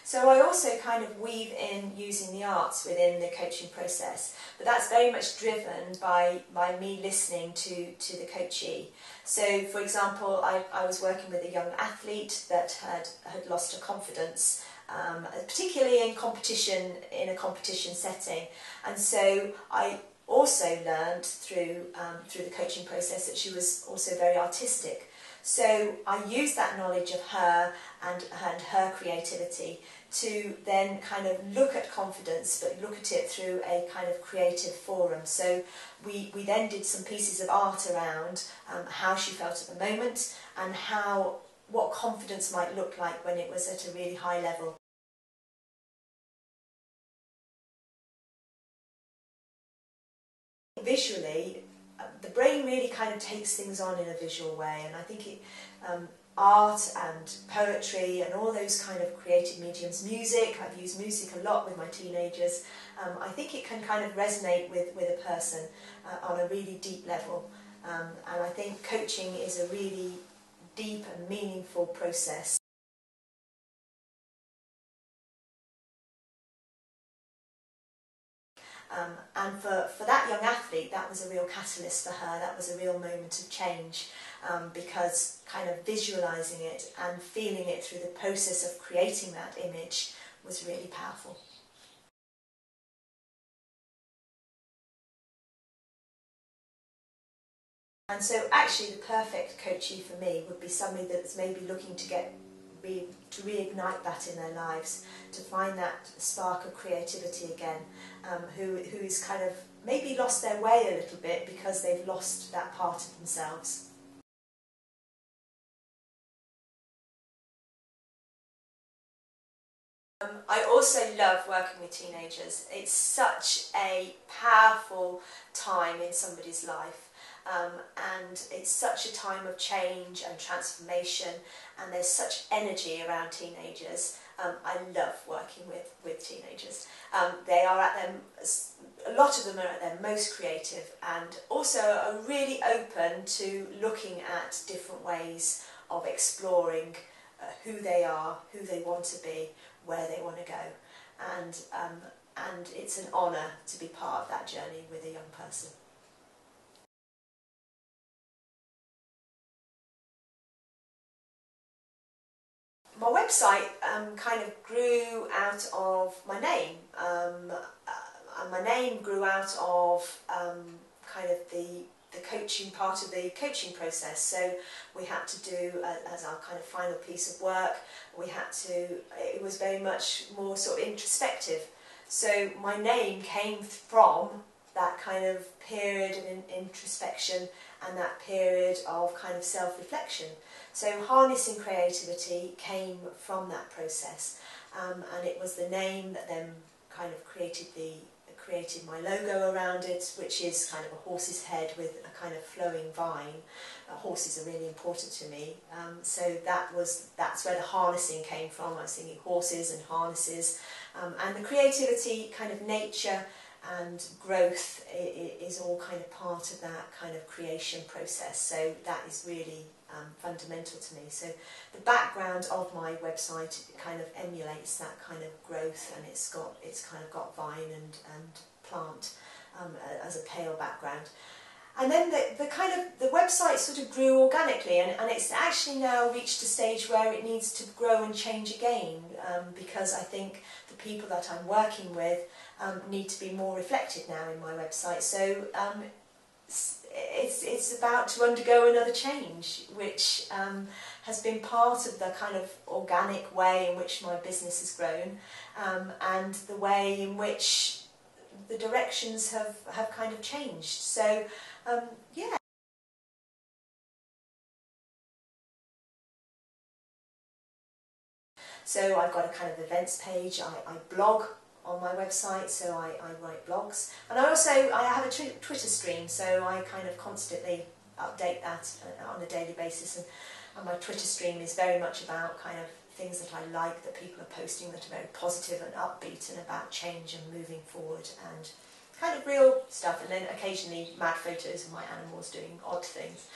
So I also kind of weave in using the arts within the coaching process, but that's very much driven by me listening to the coachee. So for example, I was working with a young athlete that had lost her confidence, particularly in a competition setting, and so I also learned through the coaching process that she was also very artistic. So I used that knowledge of her and her creativity to then kind of look at confidence, but look at it through a kind of creative forum. So we then did some pieces of art around how she felt at the moment and what confidence might look like when it was at a really high level. Visually, the brain really kind of takes things on in a visual way, and I think art and poetry and all those kind of creative mediums, music, I've used music a lot with my teenagers, I think it can kind of resonate with a person on a really deep level, and I think coaching is a really deep and meaningful process. And for that young athlete, that was a real catalyst for her, that was a real moment of change, because kind of visualising it and feeling it through the process of creating that image was really powerful. And so actually the perfect coachee for me would be somebody that's maybe looking to reignite that in their lives, to find that spark of creativity again, who's kind of maybe lost their way a little bit because they've lost that part of themselves. I also love working with teenagers. It's such a powerful time in somebody's life. And it's such a time of change and transformation, and there's such energy around teenagers. I love working with teenagers. They are a lot of them are at their most creative, and also are really open to looking at different ways of exploring who they are, who they want to be, where they want to go, and it's an honour to be part of that journey with a young person. My website kind of grew out of my name, and my name grew out of kind of the coaching part of the coaching process. So we had to do, as our kind of final piece of work, it was very much more sort of introspective. So my name came from that kind of period of introspection and that period of kind of self-reflection. So harnessing creativity came from that process, and it was the name that then kind of created my logo around it, which is kind of a horse's head with a kind of flowing vine. Horses are really important to me, so that's where the harnessing came from. I was thinking horses and harnesses, and the creativity, kind of nature and growth is all kind of part of that kind of creation process. So that is really fundamental to me. So the background of my website kind of emulates that kind of growth, and it's kind of got vine and plant as a pale background. And then the website sort of grew organically, and it's actually now reached a stage where it needs to grow and change again, because I think the people that I'm working with need to be more reflected now in my website. So it's about to undergo another change, which has been part of the kind of organic way in which my business has grown, and the way in which the directions have kind of changed. So yeah. So I've got a kind of events page, I blog on my website, so I write blogs, and I have a Twitter stream, so I kind of constantly update that on a daily basis, and my Twitter stream is very much about kind of things that I like, that people are posting that are very positive and upbeat and about change and moving forward, and kind of real stuff, and then occasionally mad photos of my animals doing odd things.